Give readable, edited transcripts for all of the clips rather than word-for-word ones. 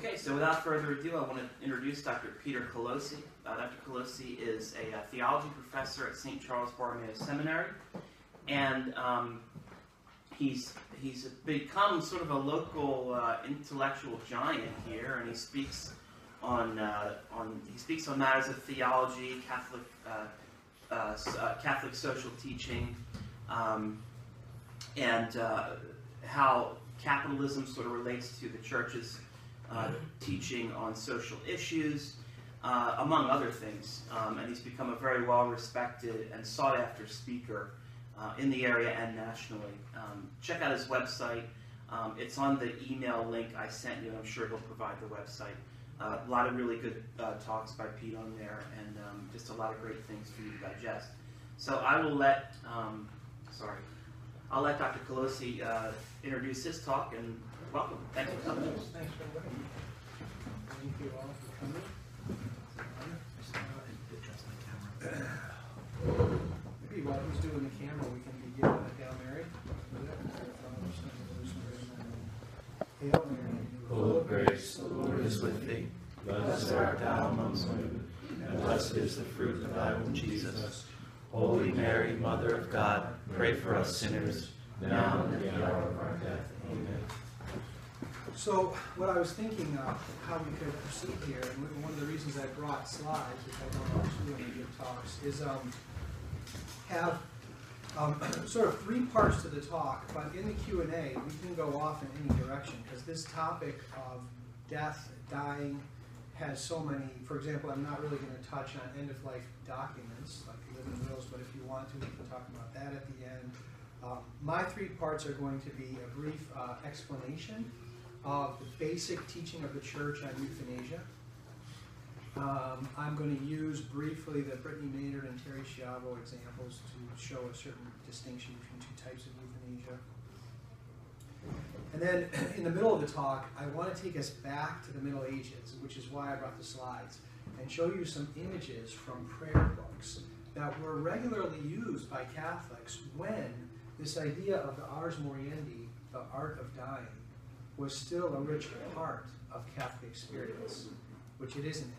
Okay, so without further ado, I want to introduce Dr. Peter Colosi. Dr. Colosi is a theology professor at St. Charles Borromeo Seminary, and he's become sort of a local intellectual giant here, and he speaks on matters of theology, Catholic social teaching, and how capitalism sort of relates to the church's teaching on social issues, among other things. And he's become a very well-respected and sought-after speaker in the area and nationally. Check out his website. It's on the email link I sent you, and I'm sure he'll provide the website. A lot of really good talks by Pete on there, and just a lot of great things for you to digest. So I will let, I'll let Dr. Colosi introduce his talk, and welcome. Thanks for coming. Thanks for inviting me. Thank you all for coming. Maybe while he's doing the camera, we can begin with a Hail Mary. Hail Mary, full of grace, the Lord is with thee. Blessed art thou amongst women, and blessed is the fruit of thy womb, Jesus. Holy Mary, Mother of God, pray for us sinners, now and at the hour of our death. Amen. So, what I was thinking of, how we could proceed here, and one of the reasons I brought slides, which I don't actually when I give talks, is have sort of three parts to the talk, but in the Q&A, we can go off in any direction, because this topic of death, dying, has so many. For example, I'm not really going to touch on end-of-life documents, like living wills, but if you want to, we can talk about that at the end. My three parts are going to be a brief explanation of the basic teaching of the church on euthanasia. I'm going to use briefly the Brittany Maynard and Terry Schiavo examples to show a certain distinction between two types of euthanasia. And then in the middle of the talk, I want to take us back to the Middle Ages, which is why I brought the slides, and show you some images from prayer books that were regularly used by Catholics when this idea of the Ars Moriendi, the art of dying, was still a rich part of Catholic experience, which it isn't anymore.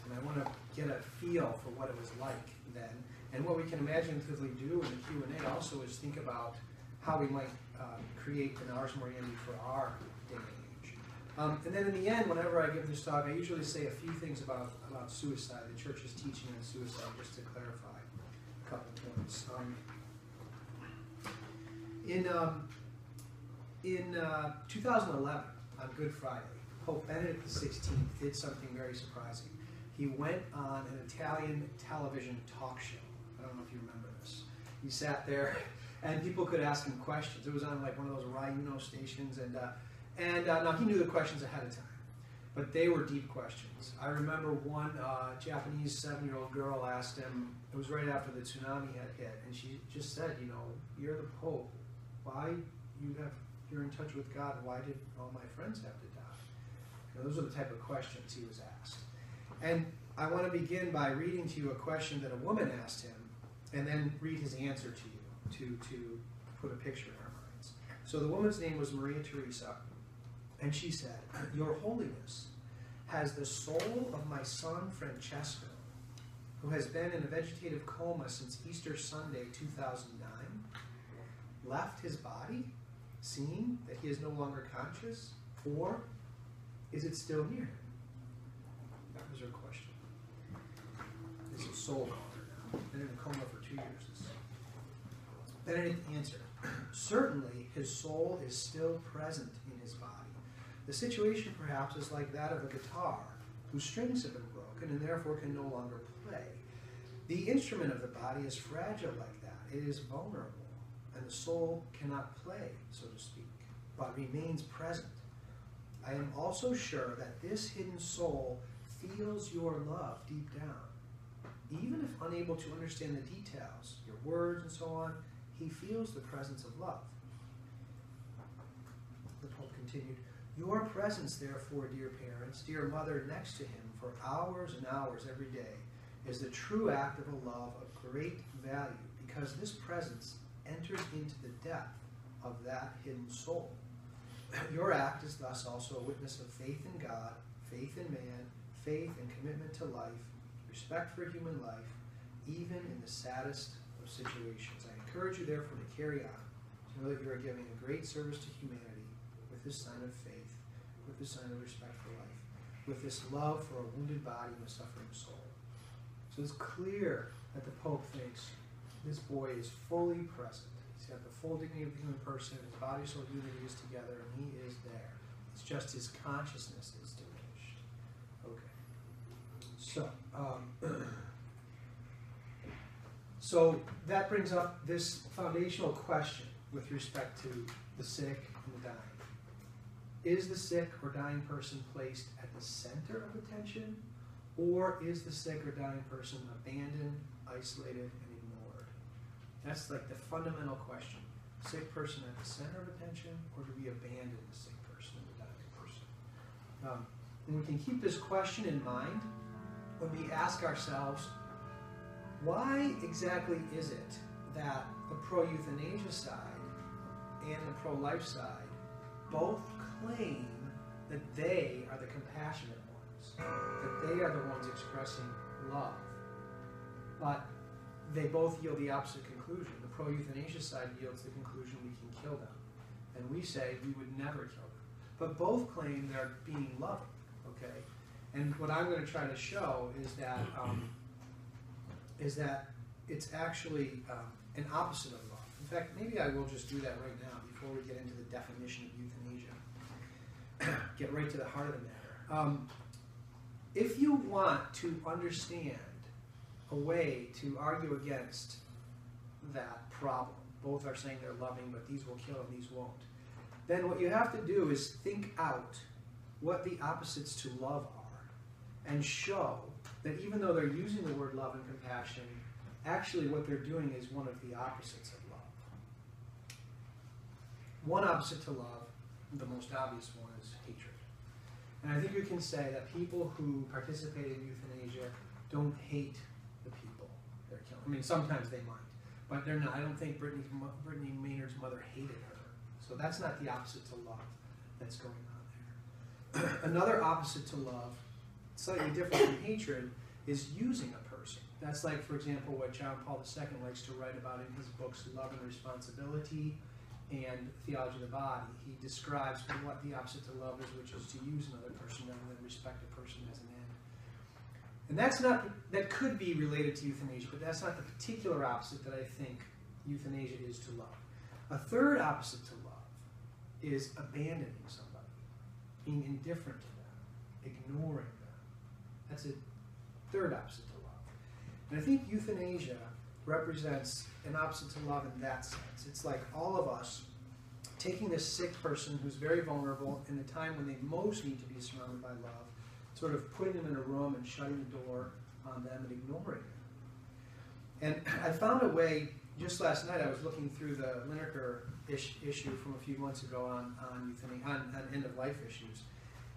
And I want to get a feel for what it was like then. And what we can imaginatively do in the Q&A also is think about how we might create an Ars Moriendi for our day and age. And then in the end, whenever I give this talk, I usually say a few things about suicide, the Church's teaching on suicide, just to clarify a couple points. In 2011, on Good Friday, Pope Benedict XVI did something very surprising. He went on an Italian television talk show. I don't know if you remember this. He sat there, and people could ask him questions. It was on like one of those Rai stations, and now he knew the questions ahead of time, but they were deep questions. I remember one Japanese 7-year-old girl asked him. It was right after the tsunami had hit, and she just said, "You know, you're the Pope. Why you're in touch with God? Why did all my friends have to die?" You know, those are the type of questions he was asked. And I want to begin by reading to you a question that a woman asked him, and then read his answer to you to put a picture in our minds. So the woman's name was Maria Teresa, and she said, "Your Holiness, has the soul of my son Francesco, who has been in a vegetative coma since Easter Sunday 2009, left his body, seeing that he is no longer conscious, or is it still near him?" That was her question. Is his soul gone now? Been in a coma for 2 years. Benedict answered, "Certainly his soul is still present in his body. The situation perhaps is like that of a guitar whose strings have been broken and therefore can no longer play. The instrument of the body is fragile like that. It is vulnerable, and the soul cannot play, so to speak, but remains present. I am also sure that this hidden soul feels your love deep down. Even if unable to understand the details, your words and so on, he feels the presence of love." The Pope continued, "Your presence, therefore, dear parents, dear mother, next to him for hours and hours every day is the true act of a love of great value, because this presence enters into the depth of that hidden soul. Your act is thus also a witness of faith in God, faith in man, faith and commitment to life, respect for human life, even in the saddest of situations. I encourage you, therefore, to carry on, to know that you are giving a great service to humanity with this sign of faith, with this sign of respect for life, with this love for a wounded body and a suffering soul. So it's clear that the Pope thinks this boy is fully present. He's got the full dignity of the human person, his body, soul, unity is together, and he is there. It's just his consciousness is diminished. Okay. So that brings up this foundational question with respect to the sick and the dying. Is the sick or dying person placed at the center of attention, or is the sick or dying person abandoned, isolated, and ignored? That's like the fundamental question. Sick person at the center of attention, or do we abandon the sick person and the dying person? And we can keep this question in mind when we ask ourselves, why exactly is it that the pro-euthanasia side and the pro-life side both claim that they are the compassionate ones, that they are the ones expressing love, but they both yield the opposite conclusion? The pro-euthanasia side yields the conclusion we can kill them, and we say we would never kill them. But both claim they're being loving, okay? And what I'm going to try to show is that it's actually an opposite of love. In fact, maybe I will just do that right now before we get into the definition of euthanasia. Get right to the heart of the matter. If you want to understand a way to argue against that problem, both are saying they're loving, but these will kill and these won't, then what you have to do is think out what the opposites to love are and show that even though they're using the word love and compassion, actually what they're doing is one of the opposites of love. One opposite to love, the most obvious one, is hatred. And I think we can say that people who participate in euthanasia don't hate the people they're killing. I mean, sometimes they might, but they're not. I don't think Brittany Maynard's mother hated her. So that's not the opposite to love that's going on there. Another opposite to love, slightly different from hatred, is using a person. That's like, for example, what John Paul II likes to write about in his books Love and Responsibility and Theology of the Body. He describes what the opposite to love is, which is to use another person rather than respect a person as an end. And that could be related to euthanasia, but that's not the particular opposite that I think euthanasia is to love. A third opposite to love is abandoning somebody, being indifferent to them, ignoring them. That's a third opposite to love. And I think euthanasia represents an opposite to love in that sense. It's like all of us taking this sick person who's very vulnerable in the time when they most need to be surrounded by love, sort of putting them in a room and shutting the door on them and ignoring them. And I found a way, just last night I was looking through the Lineker issue from a few months ago on end-of-life issues.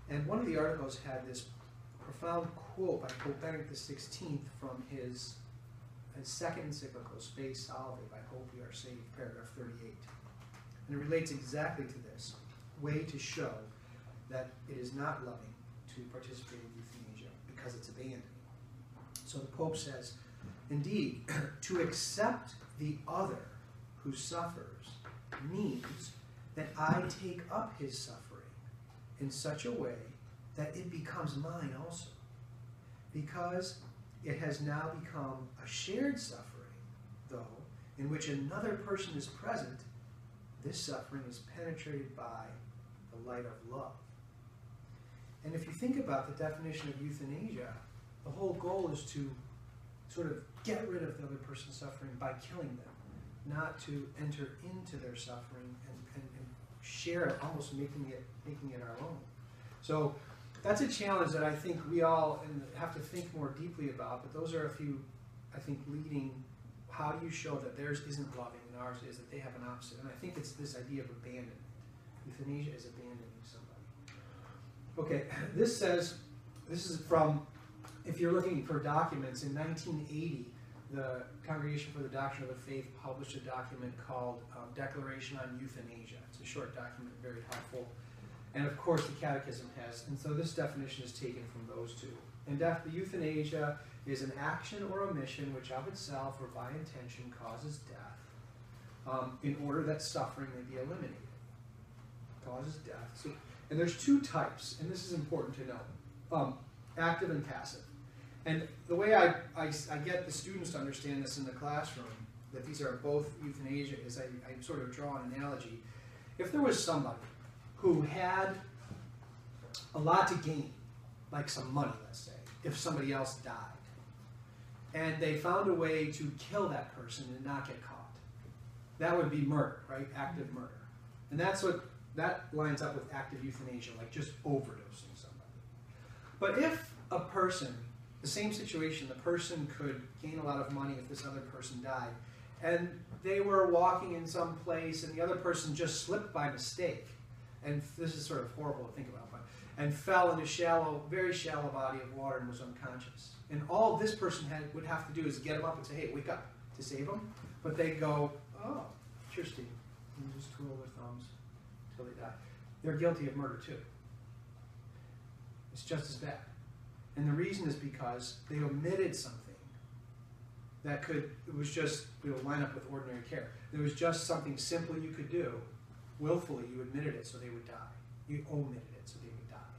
And one of the articles had this profound quote by Pope Benedict XVI from his second encyclical, Spe Salve, by Hope We Are Saved, paragraph 38. And it relates exactly to this way to show that it is not loving to participate in euthanasia because it's abandoning. So the Pope says, indeed, to accept the other who suffers means that I take up his suffering in such a way that it becomes mine also, because it has now become a shared suffering, though, in which another person is present. This suffering is penetrated by the light of love. And if you think about the definition of euthanasia, the whole goal is to sort of get rid of the other person's suffering by killing them, not to enter into their suffering and share it, almost making it our own. So that's a challenge that I think we all have to think more deeply about, but those are a few, I think, leading, how do you show that theirs isn't loving and ours is, that they have an opposite? And I think it's this idea of abandonment. Euthanasia is abandoning somebody. Okay, this is from, if you're looking for documents, in 1980, the Congregation for the Doctrine of the Faith published a document called Declaration on Euthanasia. It's a short document, very helpful. And of course the Catechism has, and so this definition is taken from those two. And the euthanasia is an action or omission which of itself or by intention causes death in order that suffering may be eliminated. Causes death. So, and there's two types, and this is important to know, active and passive. And the way I get the students to understand this in the classroom, that these are both euthanasia, is I sort of draw an analogy. If there was somebody who had a lot to gain, like some money, let's say, if somebody else died, and they found a way to kill that person and not get caught, that would be murder, right? Active murder. And that lines up with active euthanasia, like just overdosing somebody. But if a person, the same situation, the person could gain a lot of money if this other person died, and they were walking in some place and the other person just slipped by mistake, and this is sort of horrible to think about, but, and fell in a shallow, very shallow body of water and was unconscious. And all this person would have to do is get him up and say, hey, wake up, to save him. But they go, oh, interesting, and just twiddle their thumbs until they die. They're guilty of murder too. It's just as bad. And the reason is because they omitted something that it was just, line up with ordinary care. There was just something simple you could do. Willfully, you omitted it so they would die. You omitted it so they would die.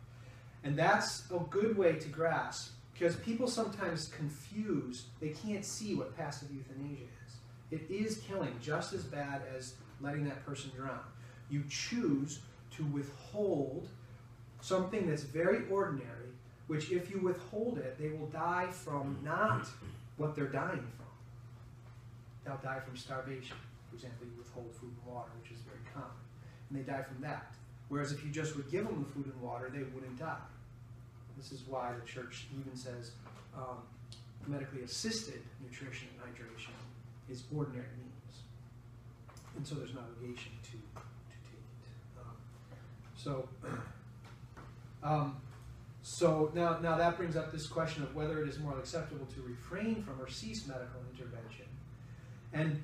And that's a good way to grasp, because people sometimes confuse, they can't see what passive euthanasia is. It is killing just as bad as letting that person drown. You choose to withhold something that's very ordinary, which if you withhold it, they will die from not what they're dying from. They'll die from starvation. For example, you withhold food and water, which is very common. And they die from that. Whereas if you just would give them the food and water, they wouldn't die. This is why the church even says medically assisted nutrition and hydration is ordinary means. And so there's an obligation to take it. So now that brings up this question of whether it is more acceptable to refrain from or cease medical intervention. And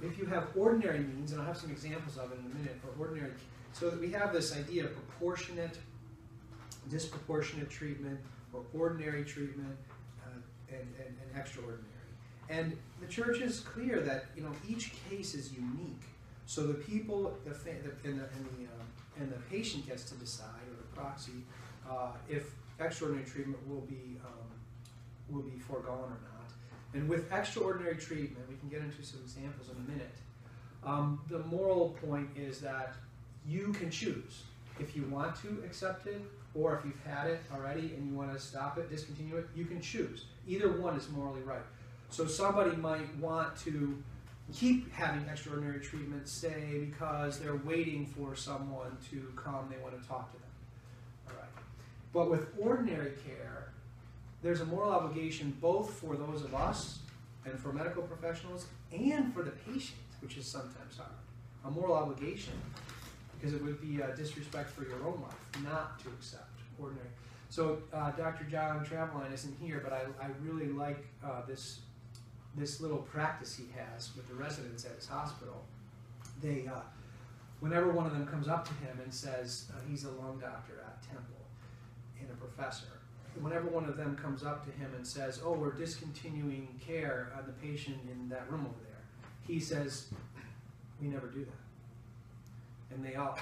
if you have ordinary means, and I'll have some examples of it in a minute, for ordinary, so that we have this idea of proportionate, disproportionate treatment, or ordinary treatment, and extraordinary. And the church is clear that each case is unique. So the people, and the patient gets to decide, or the proxy, if extraordinary treatment will be foregone or not. And with extraordinary treatment, we can get into some examples in a minute. The moral point is that you can choose if you want to accept it, or if you've had it already and you want to stop it, discontinue it. You can choose. Either one is morally right. So somebody might want to keep having extraordinary treatment, say, because they're waiting for someone to come, they want to talk to them. All right. But with ordinary care, there's a moral obligation both for those of us and for medical professionals and for the patient, which is sometimes hard. A moral obligation, because it would be a disrespect for your own life not to accept ordinary. So Dr. John Traveline isn't here, but I really like this little practice he has with the residents at his hospital. They, whenever one of them comes up to him and says, he's a lung doctor at Temple and a professor, whenever one of them comes up to him and says, oh, we're discontinuing care on the patient in that room over there, he says, we never do that. And they all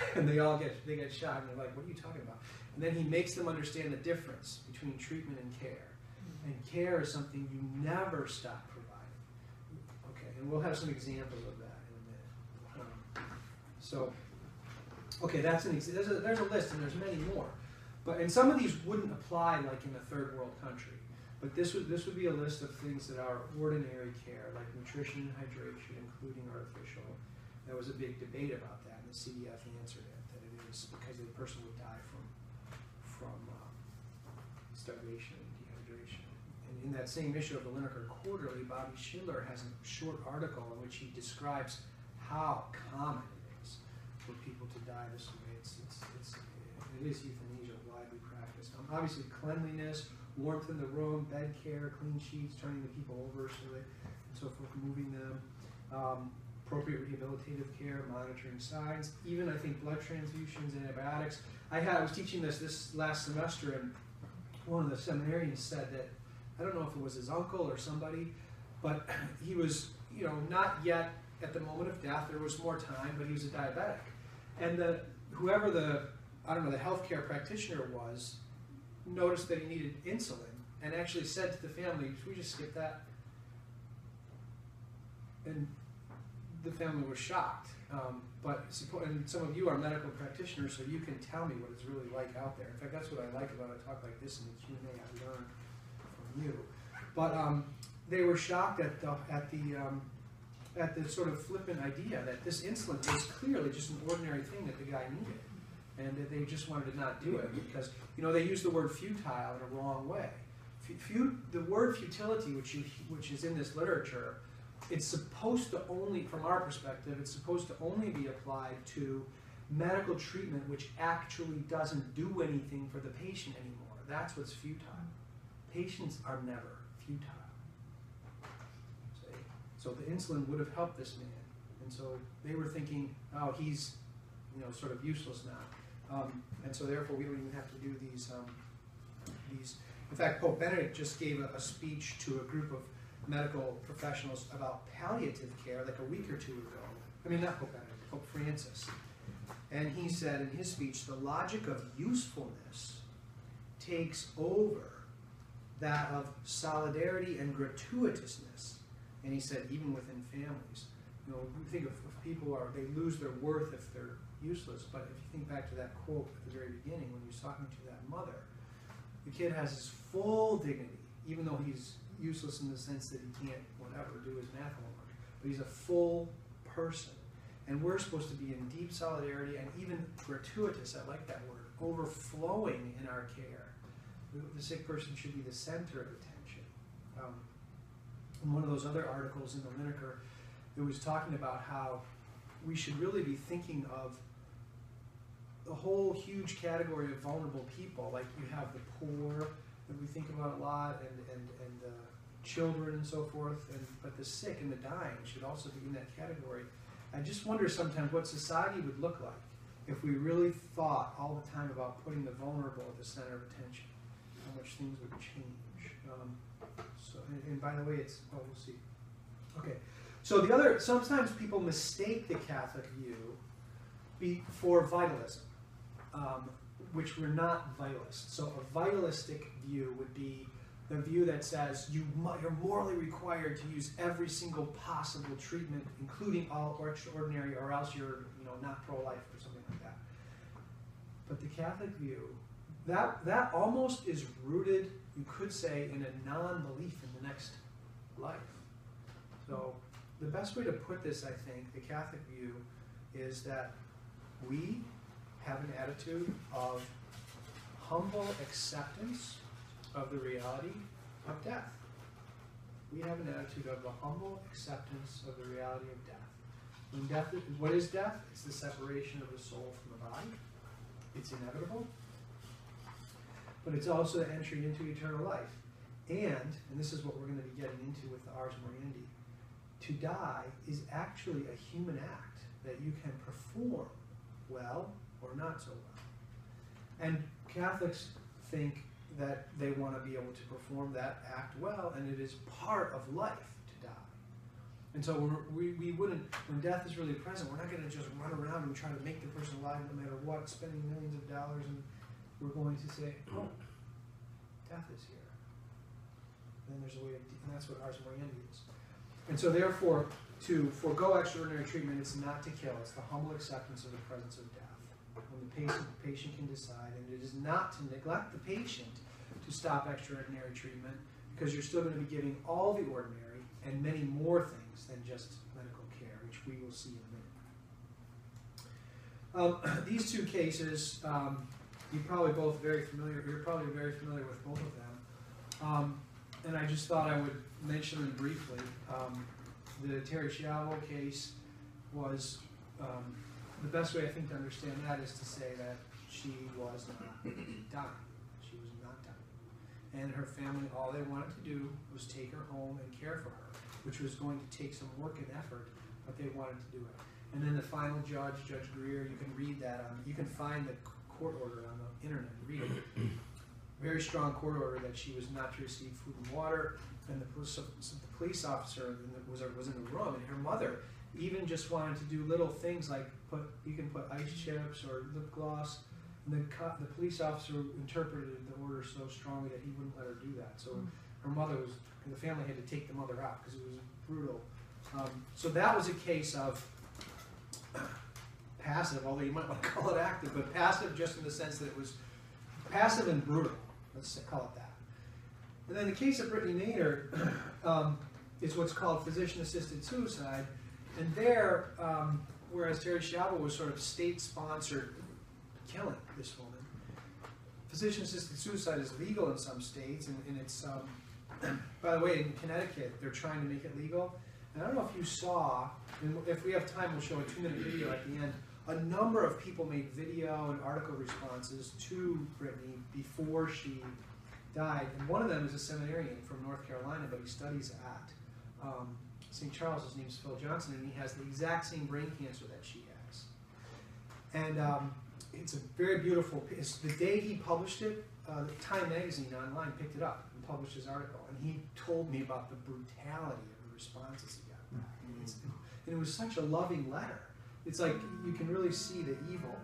get shocked, and they're like, what are you talking about? And then he makes them understand the difference between treatment and care. And care is something you never stop providing. Okay, and we'll have some examples of that in a minute. Okay, there's a list, and there's many more. And some of these wouldn't apply like in a third world country. But this would be a list of things that are ordinary care, like nutrition and hydration, including artificial. There was a big debate about that, and the CDF answered it, that it is because the person would die from starvation and dehydration. And in that same issue of the Lineker Quarterly, Bobby Schindler has a short article in which he describes how common it is for people to die this way. It is euthanasia widely practiced. Obviously, cleanliness, warmth in the room, bed care, clean sheets, turning the people over so that, and so forth, moving them, appropriate rehabilitative care, monitoring signs, even I think blood transfusions, antibiotics. I was teaching this last semester, and one of the seminarians said that, I don't know if it was his uncle or somebody, but he was, not yet at the moment of death, there was more time, but he was a diabetic. And whoever the healthcare practitioner was, noticed that he needed insulin and actually said to the family, should we just skip that? And the family was shocked. And some of you are medical practitioners, so you can tell me what it's really like out there. In fact, that's what I like about a talk like this in the Q&A. I learned from you. But they were shocked at the sort of flippant idea that this insulin was clearly just an ordinary thing that the guy needed, and that they just wanted to not do it because, they use the word futile in a wrong way. The word futility, which is in this literature, it's supposed to only, from our perspective, it's supposed to only be applied to medical treatment which actually doesn't do anything for the patient anymore. That's what's futile. Patients are never futile. See? So the insulin would have helped this man. And so they were thinking, oh, he's sort of useless now. And so therefore we don't even have to do these. In fact, Pope Benedict just gave a speech to a group of medical professionals about palliative care like a week or two ago. I mean, not Pope Benedict, Pope Francis. And he said in his speech, the logic of usefulness takes over that of solidarity and gratuitousness. And he said, even within families. We think of people they lose their worth if they're useless. But if you think back to that quote at the very beginning when he was talking to that mother, the kid has his full dignity, even though he's useless in the sense that he can't, do his math homework. But he's a full person. And we're supposed to be in deep solidarity and even gratuitous, I like that word, overflowing in our care. The sick person should be the center of attention. In one of those other articles in the Lineker, it was talking about how we should really be thinking of the whole huge category of vulnerable people, like you have the poor that we think about a lot, and children and so forth, but the sick and the dying should also be in that category. I just wonder sometimes what society would look like if we really thought all the time about putting the vulnerable at the center of attention, how much things would change. And by the way, we'll see. Okay, so sometimes people mistake the Catholic view for vitalism, which we're not vitalists. So a vitalistic view would be the view that says you're morally required to use every single possible treatment, including all extraordinary, or else you're not pro-life or something like that. But the Catholic view, that almost is rooted, you could say, in a non-belief in the next life. So the best way to put this, I think, the Catholic view, is that we have an attitude of humble acceptance of the reality of death. We have an attitude of a humble acceptance of the reality of death. What is death? It's the separation of the soul from the body. It's inevitable. But it's also the entry into eternal life. And this is what we're going to be getting into with the Ars Moriendi, to die is actually a human act that you can perform well or not so well. And Catholics think that they want to be able to perform that act well, and it is part of life to die. And so we wouldn't, when death is really present, we're not going to just run around and try to make the person alive no matter what, spending millions of dollars, and we're going to say, oh, death is here. Then there's a way and that's what Ars Moriendi is. And so therefore, to forego extraordinary treatment, it's not to kill, it's the humble acceptance of the presence of death. When the patient can decide, and it is not to neglect the patient to stop extraordinary treatment, because you're still going to be giving all the ordinary and many more things than just medical care, which we will see in a minute. These two cases, you're probably very familiar with both of them. And I just thought I would mention them briefly. The Terry Schiavo case was, the best way I think to understand that is to say that she was not dying. She was not dying. and her family, all they wanted to do was take her home and care for her, which was going to take some work and effort, but they wanted to do it. And then the final judge, Judge Greer, you can read that on, you can find the court order on the internet, read it. Very strong court order that she was not to receive food and water, and the police officer was in the room, and her mother even just wanted to do little things like you can put ice chips or lip gloss, and the police officer interpreted the order so strongly that he wouldn't let her do that. So her mother the family had to take the mother out because it was brutal. So that was a case of passive, although you might want to call it active, but passive just in the sense that it was passive and brutal. Let's call it that. And then the case of Brittany Nader is what's called physician-assisted suicide. And there, whereas Terry Schiavo was sort of state-sponsored killing this woman, physician-assisted suicide is legal in some states, and it's, by the way, in Connecticut, they're trying to make it legal. And I don't know if you saw, and if we have time, we'll show a 2-minute video at the end. A number of people made video and article responses to Brittany before she died. And one of them is a seminarian from North Carolina, but he studies at St. Charles. His name's Phil Johnson, and he has the exact same brain cancer that she has. And it's a very beautiful piece. The day he published it, Time Magazine online picked it up and published his article. And he told me about the brutality of the responses he got back. And it was such a loving letter. It's like you can really see the evil.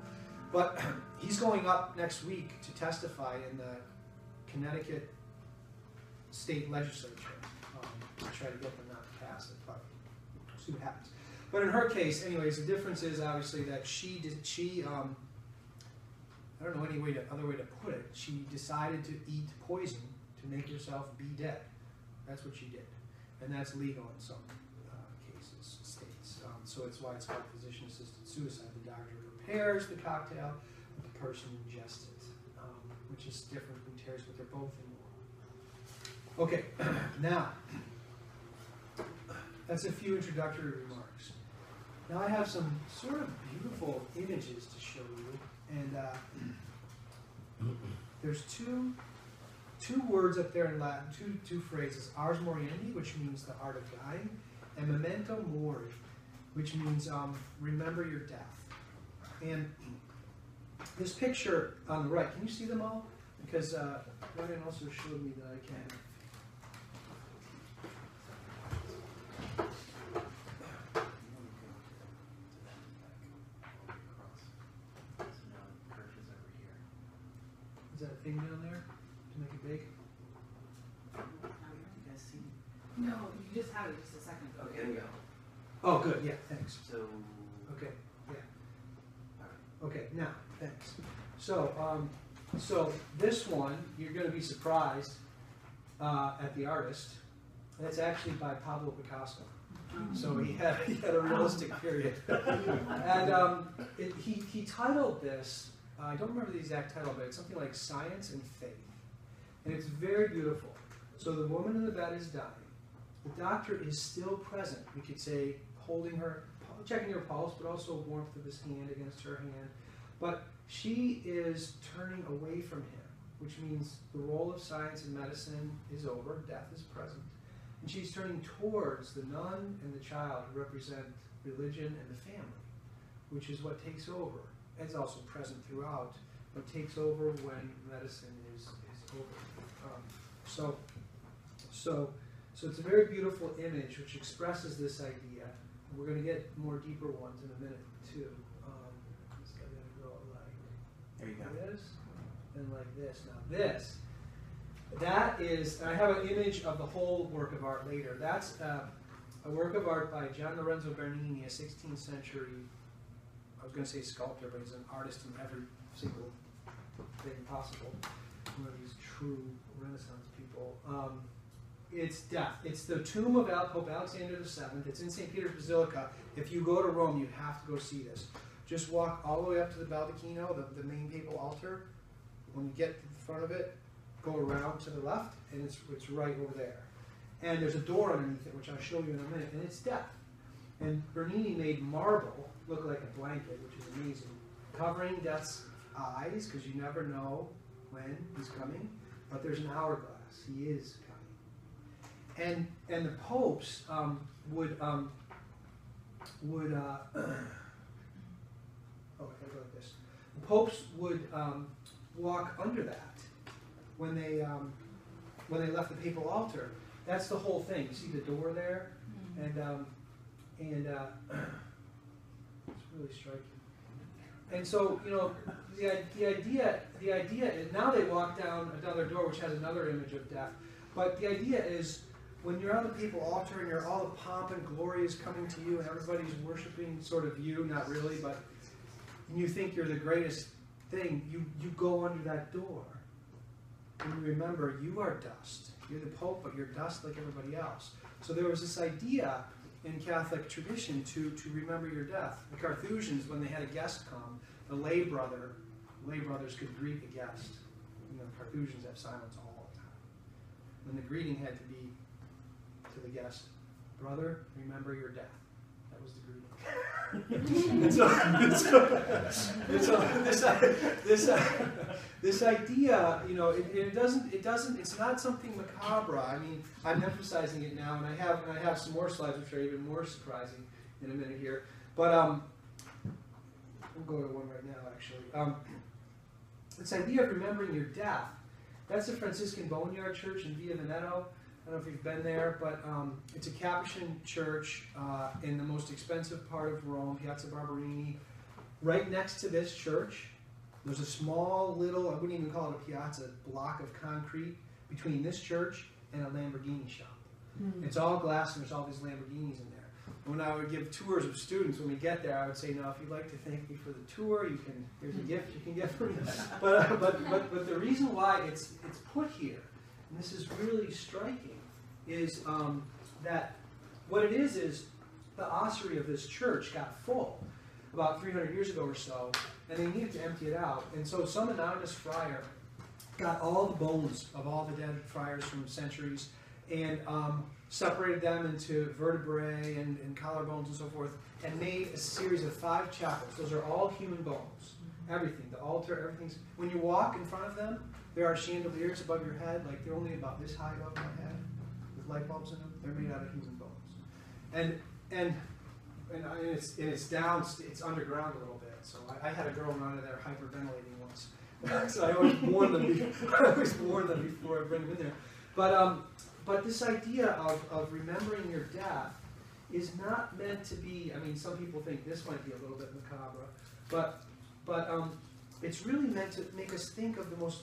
But he's going up next week to testify in the Connecticut state legislature to try to get them not to pass it. But we'll see what happens. But in her case, anyways, the difference is obviously that I don't know any other way to put it. She decided to eat poison to make herself be dead. That's what she did. And that's legal in some cases, states. So it's why it's called physician-assisted suicide. The doctor prepares the cocktail, but the person ingests it, which is different from Terry's, but they're both immoral. Okay, now, that's a few introductory remarks. Now I have some sort of beautiful images to show you, and there's two words up there in Latin, two phrases, Ars Moriendi, which means the art of dying, and Memento Mori, which means remember your death. And this picture on the right, can you see them all? Because Ryan also showed me that I can. Is that a thing down there to make it big? You guys see? No, you just had it just a second ago. Okay, there we go. Oh, good. Yeah, thanks. So, Okay. Yeah. Okay. Now, thanks. So, so this one you're going to be surprised at the artist. That's actually by Pablo Picasso. So he had a realistic period, and he titled this. I don't remember the exact title, but it's something like Science and Faith, and it's very beautiful. So the woman in the bed is dying. The doctor is still present. We could say holding her, checking her pulse, but also warmth of his hand against her hand. But she is turning away from him, which means the role of science and medicine is over, death is present. And she's turning towards the nun and the child who represent religion and the family, which is what takes over. It's also present throughout, but takes over when medicine is over. So it's a very beautiful image which expresses this idea. We're going to get more deeper ones in a minute too. Just going to go there you go. like this and like this. Now that is, I have an image of the whole work of art later. That's a work of art by Gian Lorenzo Bernini, a 16th century, I was going to say sculptor, but he's an artist in every single thing possible. One of these true Renaissance people. It's death. It's the tomb of Pope Alexander VII. It's in St. Peter's Basilica. If you go to Rome, you have to go see this. Just walk all the way up to the Baldacchino, the main papal altar. When you get to the front of it, go around to the left, and it's right over there. And there's a door underneath it, which I'll show you in a minute, and it's death. And Bernini made marble look like a blanket, which is amazing, covering death's eyes, because you never know when he's coming, but there's an hourglass. us. He is coming. And the popes would oh, I gotta go like this. The popes would walk under that when they left the papal altar. That's the whole thing. You see the door there, and it's really striking. And so, you know, the idea is now they walk down another door which has another image of death. But the idea is when you're on the papal altar and you're all the pomp and glory is coming to you and everybody's worshiping sort of you, not really, but you think you're the greatest thing, you go under that door. And you remember you are dust. You're the Pope, but you're dust like everybody else. So there was this idea in Catholic tradition to remember your death. The Carthusians, when they had a guest come, the lay brothers could greet the guest. You know, Carthusians have silence all the time. And the greeting had to be to the guest, brother, remember your death. That was the greeting. This idea, you know, it's not something macabre. I mean, I'm emphasizing it now, and I have some more slides which are even more surprising in a minute here. But we'll go to one right now, actually. This idea of remembering your death, that's the Franciscan Boneyard Church in Via Veneto. I don't know if you've been there, but it's a Capuchin church in the most expensive part of Rome, Piazza Barberini. Right next to this church, there's a small little, I wouldn't even call it a piazza, block of concrete between this church and a Lamborghini shop. Mm-hmm. It's all glass and there's all these Lamborghinis in there. When I would give tours of students, when we get there, I would say, "Now, if you'd like to thank me for the tour, here's a gift you can get from me." But the reason why it's put here, and this is really striking, is that what it is the ossuary of this church got full about 300 years ago or so, and they needed to empty it out. And so some anonymous friar got all the bones of all the dead friars from centuries and separated them into vertebrae and collarbones and so forth, and made a series of 5 chapels. Those are all human bones. Everything, the altar, everything's... When you walk in front of them, there are chandeliers above your head, like they're only about this high above my head, with light bulbs in them. They're made out of human bones. And it's down, it's underground a little bit. So I had a girl run in there hyperventilating once. So I always warn them before I bring them in there. But this idea of remembering your death is not meant to be, I mean, some people think this might be a little bit macabre, but it's really meant to make us think of the most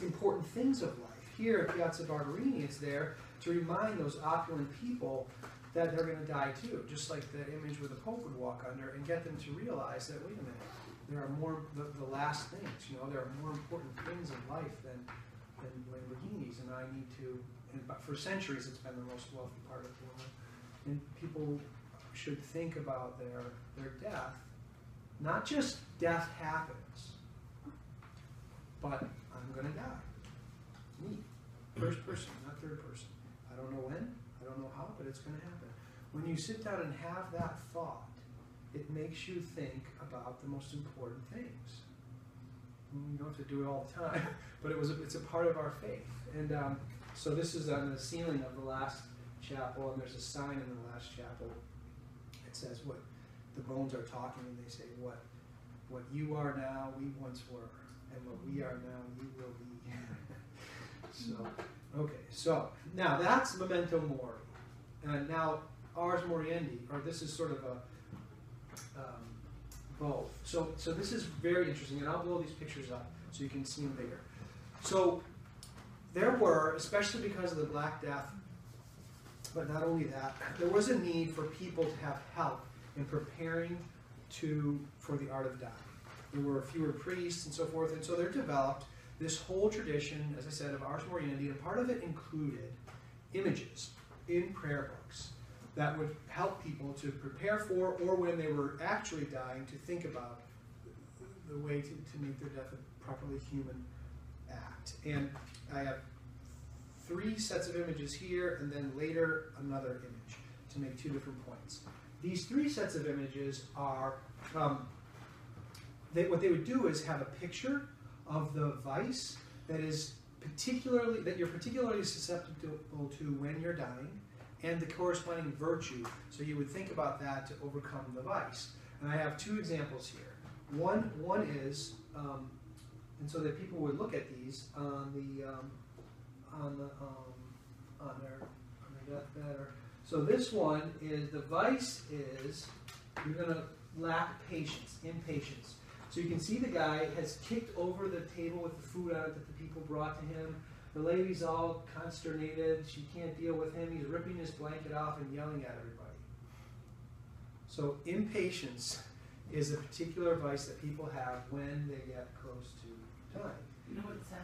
important things of life. Here at Piazza Barberini, it's there to remind those opulent people that they're going to die too, just like the image where the Pope would walk under, and get them to realize that, wait a minute, there are more, the last things, you know, there are more important things in life than Lamborghinis, and I need to, and for centuries it's been the most wealthy part of the world, and people should think about their death, not just death happens, but I'm going to die. Me. First person, not third person. I don't know when, I don't know how, but it's going to happen. When you sit down and have that thought, it makes you think about the most important things. You don't have to do it all the time, but it's a part of our faith. And so this is on the ceiling of the last chapel, and there's a sign in the last chapel. It says what the bones are talking, and they say, what you are now, we once were, and what we are now, you will be. So now that's Memento Mori. And now Ars Moriendi, or this is sort of a both. So this is very interesting, and I'll blow these pictures up so you can see them bigger. So there were, especially because of the Black Death, but not only that, there was a need for people to have help in preparing for the art of dying. There were fewer priests and so forth, and so there developed this whole tradition, as I said, of Ars Moriendi, and part of it included images in prayer books that would help people to prepare for, or when they were actually dying, to think about the way to make their death a properly human act. And I have 3 sets of images here, and then later another image to make 2 different points. These 3 sets of images are, what they would do is have a picture of the vice that is you're particularly susceptible to when you're dying, and the corresponding virtue. So you would think about that to overcome the vice. And I have two examples here. One is, and so that people would look at these on their deathbed. So this one is, the vice is, you're going to lack patience, impatience. So you can see the guy has kicked over the table with the food on it that the people brought to him. The lady's all consternated. She can't deal with him. He's ripping his blanket off and yelling at everybody. So impatience is a particular vice that people have when they get close to dying. You know what it says?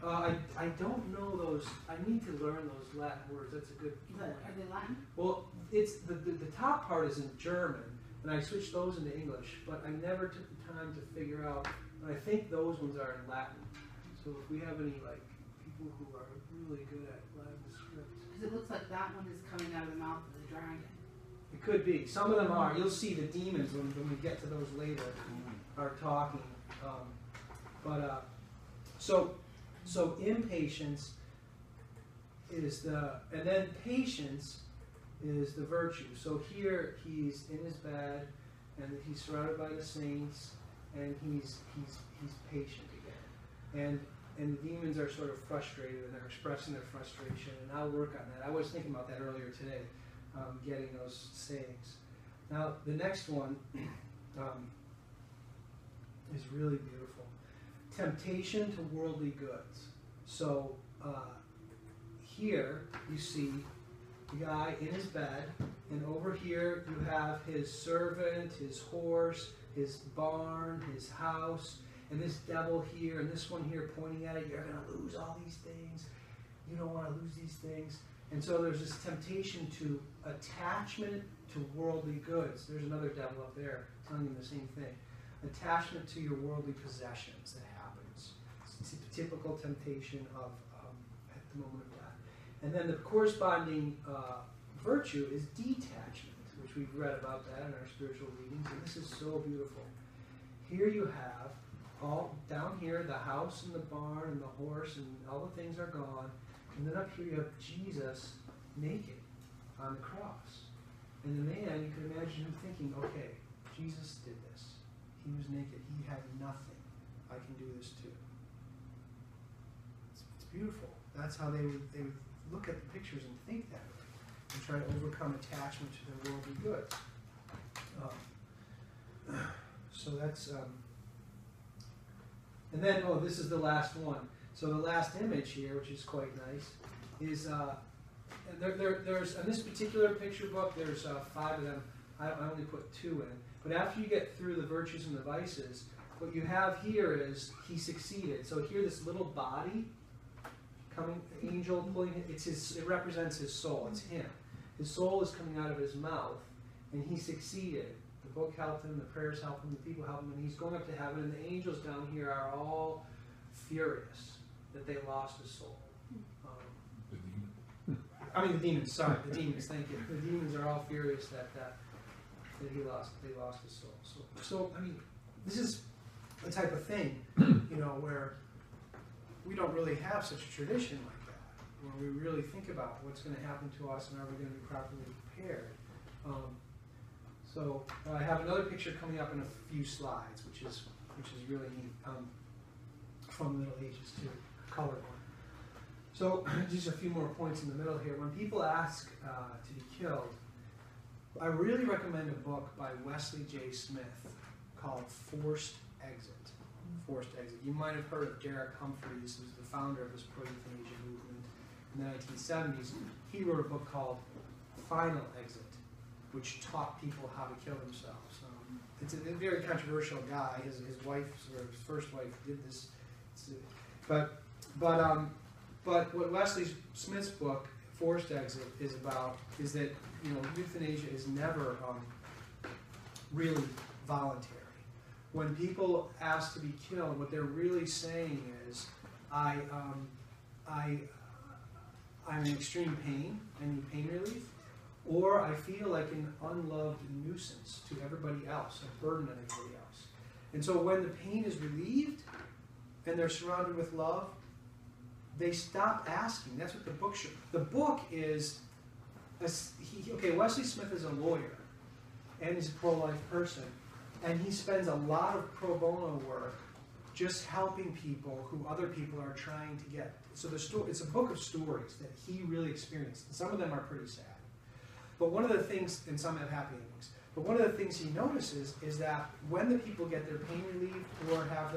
Sorry. I don't know those. I need to learn those Latin words. That's a good point. Are they Latin? Well, it's the top part is in German, and I switched those into English, but I never took the time to figure out. And I think those ones are in Latin. So if we have any people who are really good at Latin scripts, Because it looks like that one is coming out of the mouth of the dragon. it could be. Some of them are. You'll see the demons when we get to those later are talking. So impatience is and then patience is the virtue. So here he's in his bed, and he's surrounded by the saints, and he's patient again. And the demons are sort of frustrated, and they're expressing their frustration, and I'll work on that. I was thinking about that earlier today, getting those sayings. Now, the next one is really beautiful. Temptation to worldly goods. So here you see the guy in his bed, and over here you have his servant, his horse, his barn, his house, and this devil here, and this one here pointing at it. You're going to lose all these things. You don't want to lose these things. And so there's this temptation to attachment to worldly goods. There's another devil up there telling you the same thing. Attachment to your worldly possessions that happens. It's a typical temptation of at the moment of death. And then the corresponding virtue is detachment, which we've read about that in our spiritual readings. And this is so beautiful. Here you have all down here, the house and the barn and the horse and all the things are gone. And then up here you have Jesus naked on the cross. And the man, you can imagine him thinking, okay, Jesus did this. He was naked. He had nothing. I can do this too. It's beautiful. That's how they would look at the pictures and think that way, and try to overcome attachment to their worldly goods. So that's, and then, this is the last one. So the last image here, which is quite nice, is there's in this particular picture book, there's 5 of them. I only put 2 in. But after you get through the virtues and the vices, what you have here is he succeeded. So here, this little body coming, the angel pulling it. It represents his soul. It's him. His soul is coming out of his mouth, and he succeeded. The book helped him. The prayers helped him. The people helped him, and he's going up to heaven. And the angels down here are all furious that they lost his soul. The demons. Sorry, the demons. Thank you. The demons are all furious that they lost his soul. So this is a type of thing, where we don't really have such a tradition like that, where we really think about what's going to happen to us and are we going to be properly prepared. So I have another picture coming up in a few slides, which is really neat, from the Middle Ages too, a colored one. So just a few more points in the middle here. When people ask to be killed, I really recommend a book by Wesley J. Smith called Forced Exit. Forced Exit. You might have heard of Derek Humphreys, who's the founder of this pro-euthanasia movement in the 1970s. He wrote a book called Final Exit, which taught people how to kill themselves. It's a very controversial guy. His wife, or his first wife, did this. But what Wesley Smith's book, Forced Exit, is about is that euthanasia is never really voluntary. When people ask to be killed, what they're really saying is, I'm in extreme pain, I need pain relief, or I feel like an unloved nuisance to everybody else, a burden on everybody else. And so when the pain is relieved and they're surrounded with love, they stop asking. That's what the book shows. The book is, Wesley Smith is a lawyer, and he's a pro-life person, and he spends a lot of pro bono work just helping people who other people are trying to get. So it's a book of stories that he really experienced. And some of them are pretty sad. But one of the things, and some have happy endings, but one of the things he notices is that when the people get their pain relieved or have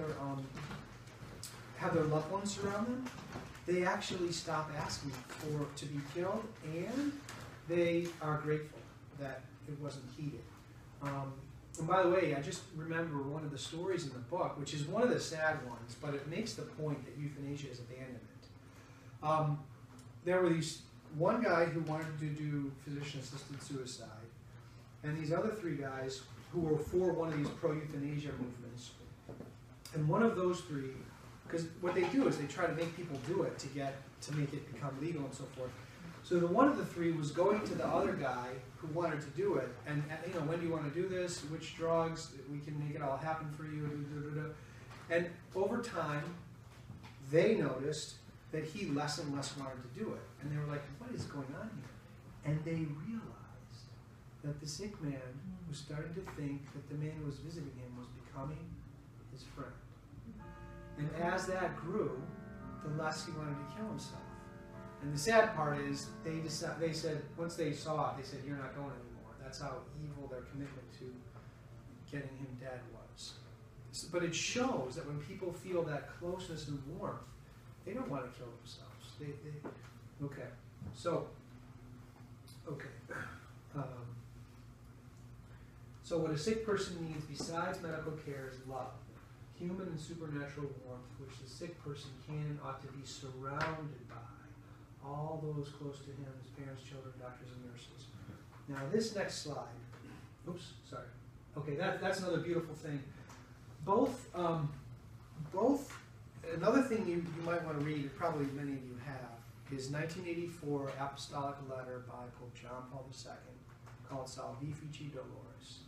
their loved ones surround them, they actually stop asking to be killed, and they are grateful that it wasn't heeded. And by the way, I just remember one of the stories in the book, which is one of the sad ones, but it makes the point that euthanasia is abandonment. There were one guy who wanted to do physician-assisted suicide, and these other 3 guys who were for one of these pro-euthanasia movements. And one of those 3, because what they do is they try to make people do it to make it become legal and so forth. So one of the 3 was going to the other guy who wanted to do it, and when do you want to do this? Which drugs? We can make it all happen for you. And over time, they noticed that he less and less wanted to do it, and they were like, "What is going on here?" And they realized that the sick man was starting to think that the man who was visiting him was becoming his friend. And as that grew, the less he wanted to kill himself. And the sad part is, they said, once they saw it, they said, "You're not going anymore." That's how evil their commitment to getting him dead was. But it shows that when people feel that closeness and warmth, they don't want to kill themselves. So what a sick person needs besides medical care is love, human and supernatural warmth, which the sick person can and ought to be surrounded by. All those close to him, his parents, children, doctors, and nurses. Now this next slide, that's another beautiful thing. Another thing you might want to read, probably many of you have, is 1984 Apostolic Letter by Pope John Paul II called Salvifici Doloris,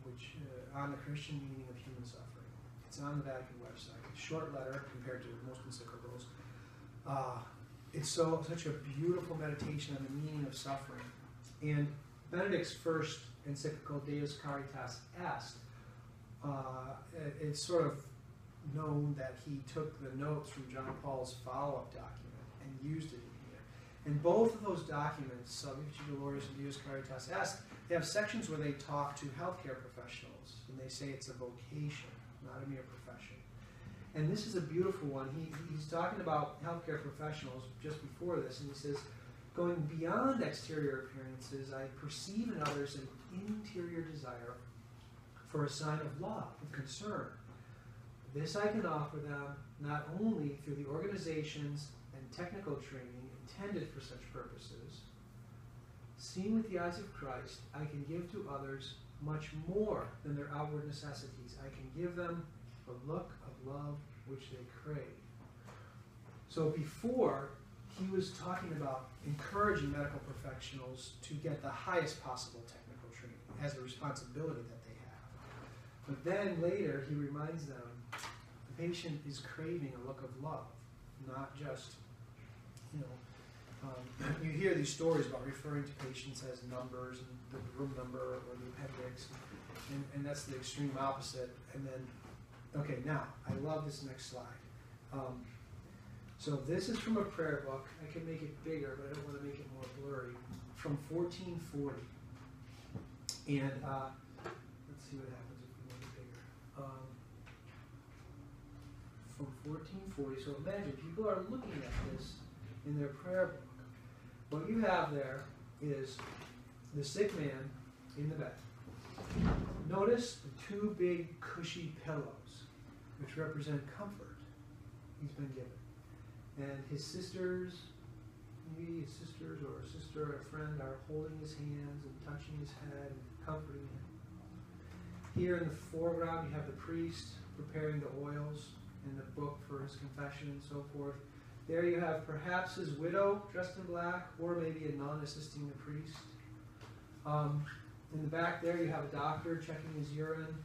which on the Christian meaning of human suffering. It's on the Vatican website. It's a short letter compared to most encyclicals. It's such a beautiful meditation on the meaning of suffering. And Benedict's first encyclical, Deus Caritas Est, it's sort of known that he took the notes from John Paul's follow-up document and used it in here. And both of those documents, Salvifici Doloris and Deus Caritas Est, they have sections where they talk to healthcare professionals, and they say it's a vocation, not a mere profession. And this is a beautiful one. He's talking about healthcare professionals just before this, and he says, "Going beyond exterior appearances, I perceive in others an interior desire for a sign of love, of concern. This I can offer them not only through the organizations and technical training intended for such purposes. Seen with the eyes of Christ, I can give to others much more than their outward necessities. I can give them the look of love which they crave." So before, he was talking about encouraging medical professionals to get the highest possible technical training as a responsibility that they have. But then later, he reminds them, the patient is craving a look of love, not just, you hear these stories about referring to patients as numbers, and the room number or the appendix, and that's the extreme opposite. And then, now, I love this next slide. So this is from a prayer book. I can make it bigger, but I don't want to make it more blurry. From 1440. And let's see what happens if we make it bigger. From 1440. So imagine, people are looking at this in their prayer book. What you have there is the sick man in the bed. Notice the 2 big cushy pillows, which represent comfort he's been given. And his sisters, maybe his sisters or a sister or a friend, are holding his hands and touching his head and comforting him. Here in the foreground, you have the priest preparing the oils and the book for his confession and so forth. There you have perhaps his widow dressed in black, or maybe a nun assisting the priest. In the back there, you have a doctor checking his urine,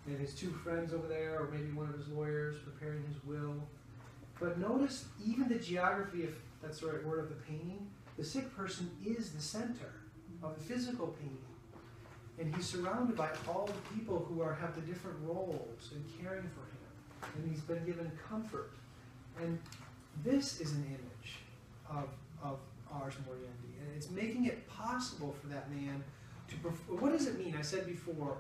and his 2 friends over there, or maybe one of his lawyers preparing his will. But notice even the geography, if that's the right word, of the painting, the sick person is the center of the physical painting. And he's surrounded by all the people who have the different roles in caring for him. And he's been given comfort. And this is an image of Ars Moriendi. And it's making it possible for that man to perform. What does it mean? I said before,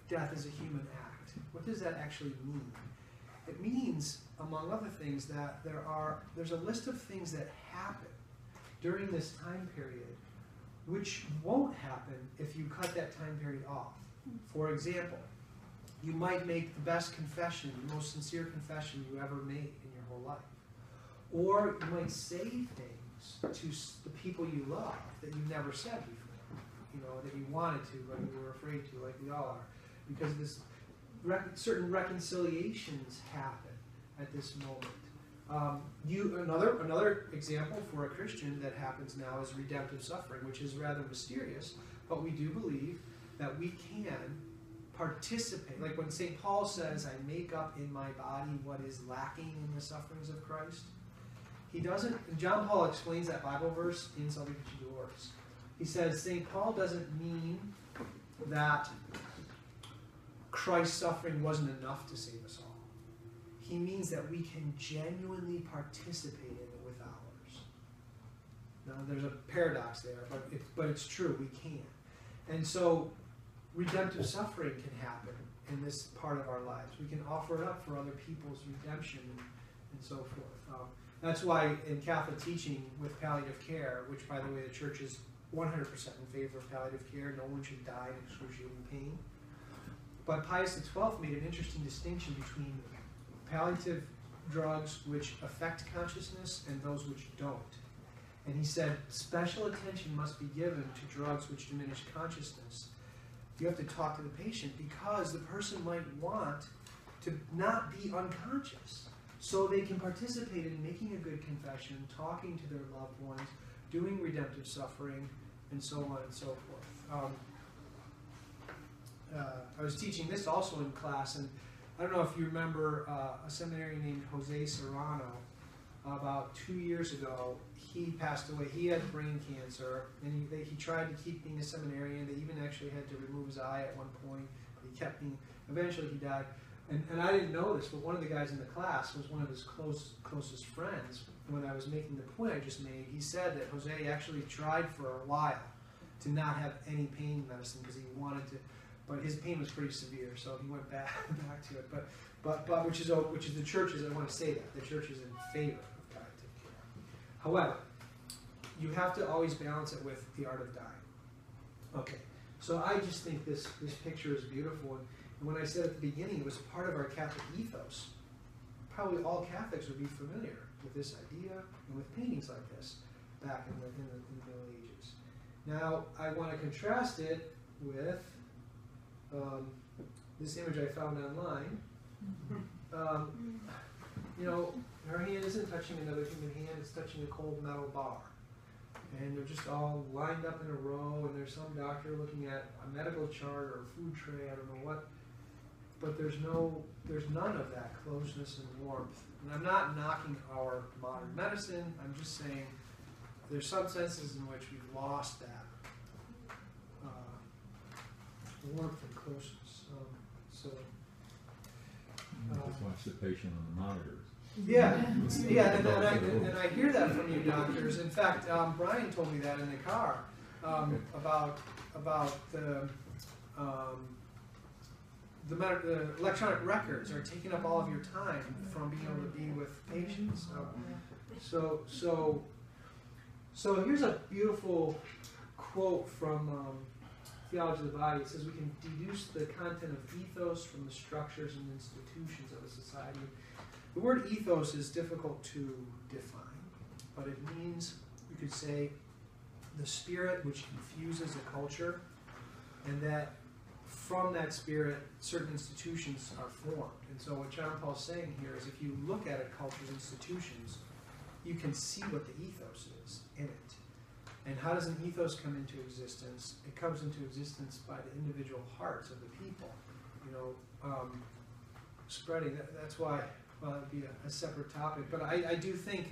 death is a human act. What does that actually mean? It means, among other things, that there's a list of things that happen during this time period which won't happen if you cut that time period off. For example, you might make the best confession, the most sincere confession you ever made in your whole life. Or you might say things to the people you love that you never said before, that you wanted to, but you were afraid to, like we all are. Because this certain reconciliations happen at this moment. Another example for a Christian that happens now is redemptive suffering, which is rather mysterious, but we do believe that we can participate. Like when St. Paul says, I make up in my body what is lacking in the sufferings of Christ. He doesn't, John Paul explains that Bible verse in Salve Doors. He says, St. Paul doesn't mean that Christ's suffering wasn't enough to save us all. He means that we can genuinely participate in it with ours. Now, there's a paradox there, but it's true, we can. And so, redemptive suffering can happen in this part of our lives. We can offer it up for other people's redemption and so forth. That's why in Catholic teaching with palliative care, which, by the way, the Church is 100% in favor of palliative care, no one should die in excruciating pain. But Pius XII made an interesting distinction between palliative drugs which affect consciousness and those which don't. And he said special attention must be given to drugs which diminish consciousness. You have to talk to the patient because the person might want to not be unconscious so they can participate in making a good confession, talking to their loved ones, doing redemptive suffering, and so on and so forth. I was teaching this also in class, and I don't know if you remember a seminary named Jose Serrano. About 2 years ago, he passed away. He had brain cancer, and he tried to keep being a seminarian. They even actually had to remove his eye at one point, but he kept being. Eventually, he died. And I didn't know this, but one of the guys in the class was one of his closest friends. When I was making the point I just made, he said that Jose actually tried for a while to not have any pain medicine because he wanted to. But his pain was pretty severe, so he went back to it. But which is the Church's. I want to say that the Church is in favor of palliative care. However, you have to always balance it with the art of dying. Okay, so I just think this picture is beautiful, and when I said at the beginning it was part of our Catholic ethos, probably all Catholics would be familiar with this idea and with paintings like this back in the Middle Ages. Now I want to contrast it with this image I found online. Her hand isn't touching another human hand, it's touching a cold metal bar. And they're just all lined up in a row, and there's some doctor looking at a medical chart or a food tray, I don't know what. But there's none of that closeness and warmth. And I'm not knocking our modern medicine, I'm just saying there's some senses in which we've lost that warmth and closeness. Just watch the patient on the monitors. Yeah, and I hear that from you doctors. In fact, Brian told me that in the car about the electronic records are taking up all of your time from being able to be with patients. So here's a beautiful quote from Theology of the Body. It says, we can deduce the content of ethos from the structures and institutions of a society. The word ethos is difficult to define, but it means, you could say, the spirit which infuses a culture, and that from that spirit, certain institutions are formed. And so what John Paul's saying here is if you look at a culture's institutions, you can see what the ethos is in it. And how does an ethos come into existence? It comes into existence by the individual hearts of the people, spreading. That's why well, that'd be a separate topic. But I do think,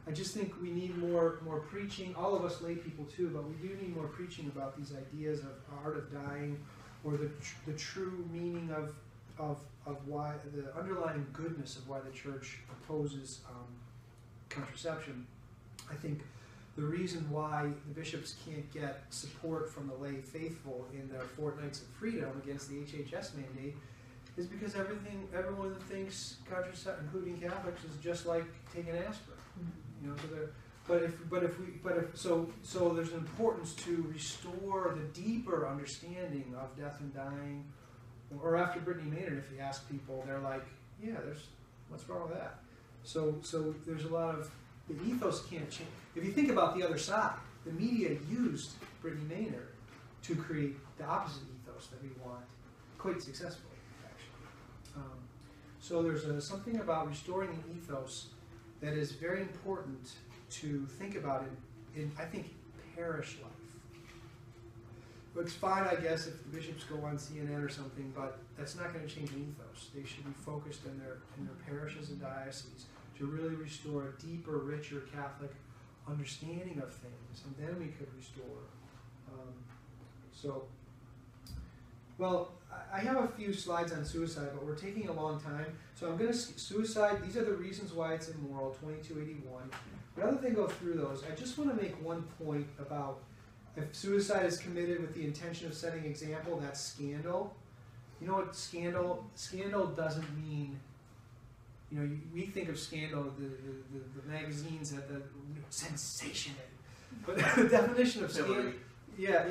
I just think we need more preaching, all of us lay people too, but we do need more preaching about these ideas of art of dying, or the true meaning of why, the underlying goodness of why the church opposes contraception. I think the reason why the bishops can't get support from the lay faithful in their fortnights of freedom against the HHS mandate is because everyone thinks contraception, including Catholics, is just like taking aspirin. You know, so there's an importance to restore the deeper understanding of death and dying. Or after Brittany Maynard, if you ask people, they're like, yeah, what's wrong with that? So there's a lot of, the ethos can't change. If you think about the other side, the media used Brittany Maynard to create the opposite ethos that we want, quite successfully, actually. So there's something about restoring an ethos that is very important to think about in I think, parish life. It's fine, I guess, if the bishops go on CNN or something, but that's not going to change an ethos. They should be focused in their parishes and dioceses to really restore a deeper, richer Catholic understanding of things, and then we could restore. Well, I have a few slides on suicide, but we're taking a long time, so I'm going to suicide. These are the reasons why it's immoral. 2281. Rather than go through those, I just want to make one point about. If suicide is committed with the intention of setting example, that's scandal. You know what scandal? Scandal doesn't mean, you know, we think of scandal, the magazines at the sensation. But the definition of scandal, yeah.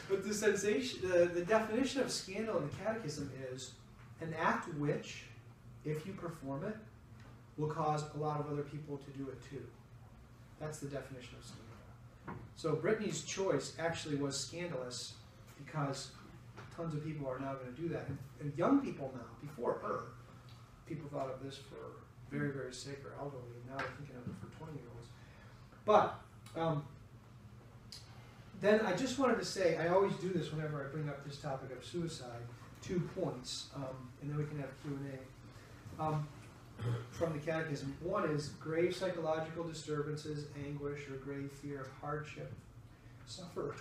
But the definition of scandal in the Catechism is an act which, if you perform it, will cause a lot of other people to do it too. That's the definition of scandal. So Brittany's choice actually was scandalous because tons of people are now going to do that. And young people now, before her, people thought of this for very, very sick or elderly. Now they're thinking of it for 20-year-olds. But then I just wanted to say, I always do this whenever I bring up this topic of suicide, 2 points, and then we can have Q&A. From the Catechism. One is grave psychological disturbances, anguish, or grave fear of hardship, suffering or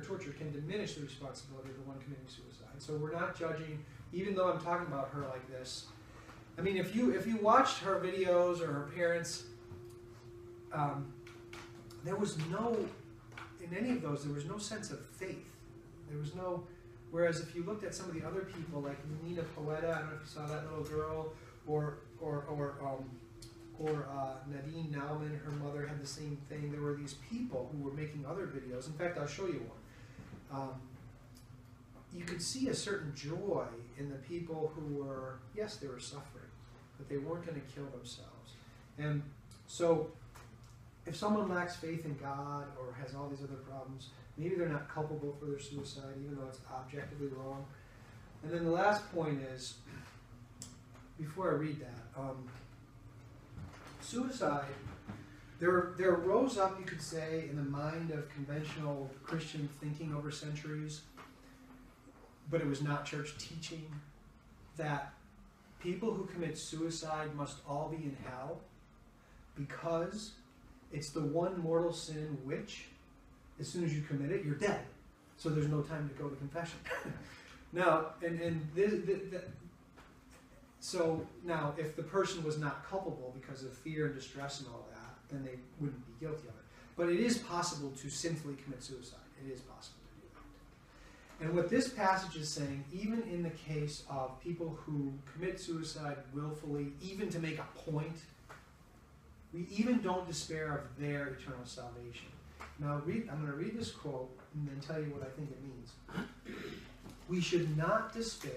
torture can diminish the responsibility of the one committing suicide. So we're not judging, even though I'm talking about her like this. I mean, if you watched her videos or her parents, there was no, in any of those, there was no sense of faith. There was no, whereas if you looked at some of the other people, like Nina Poeta, I don't know if you saw that little girl, or Nadine Nauman, her mother had the same thing. There were these people who were making other videos. In fact, I'll show you one. You could see a certain joy in the people who were, yes, they were suffering, but they weren't going to kill themselves. And so, if someone lacks faith in God or has all these other problems, maybe they're not culpable for their suicide, even though it's objectively wrong. And then the last point is, before I read that, suicide, there rose up, you could say, in the mind of conventional Christian thinking over centuries, but it was not church teaching, that people who commit suicide must all be in hell because it's the one mortal sin which, as soon as you commit it, you're dead. So there's no time to go to confession. Now, so now, if the person was not culpable because of fear and distress and all that, then they wouldn't be guilty of it. But it is possible to sinfully commit suicide. It is possible to do that. And what this passage is saying, even in the case of people who commit suicide willfully, even to make a point, we even don't despair of their eternal salvation. Now, I'm going to read this quote and then tell you what I think it means. We should not despair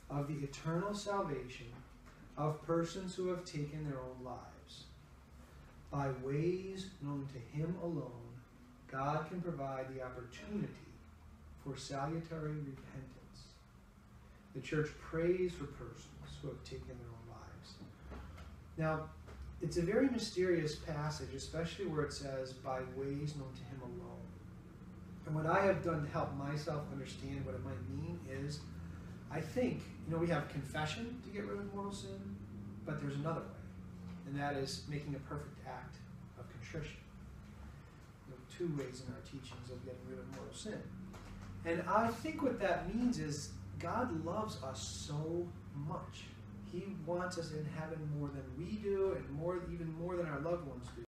of the eternal salvation of persons who have taken their own lives. By ways known to Him alone, God can provide the opportunity for salutary repentance. The Church prays for persons who have taken their own lives. Now, it's a very mysterious passage, especially where it says, by ways known to Him alone. And what I have done to help myself understand what it might mean is, I think, we have confession to get rid of mortal sin, but there's another way, and that is making a perfect act of contrition. 2 ways in our teachings of getting rid of mortal sin. And I think what that means is God loves us so much. He wants us in heaven more than we do, and even more than our loved ones do.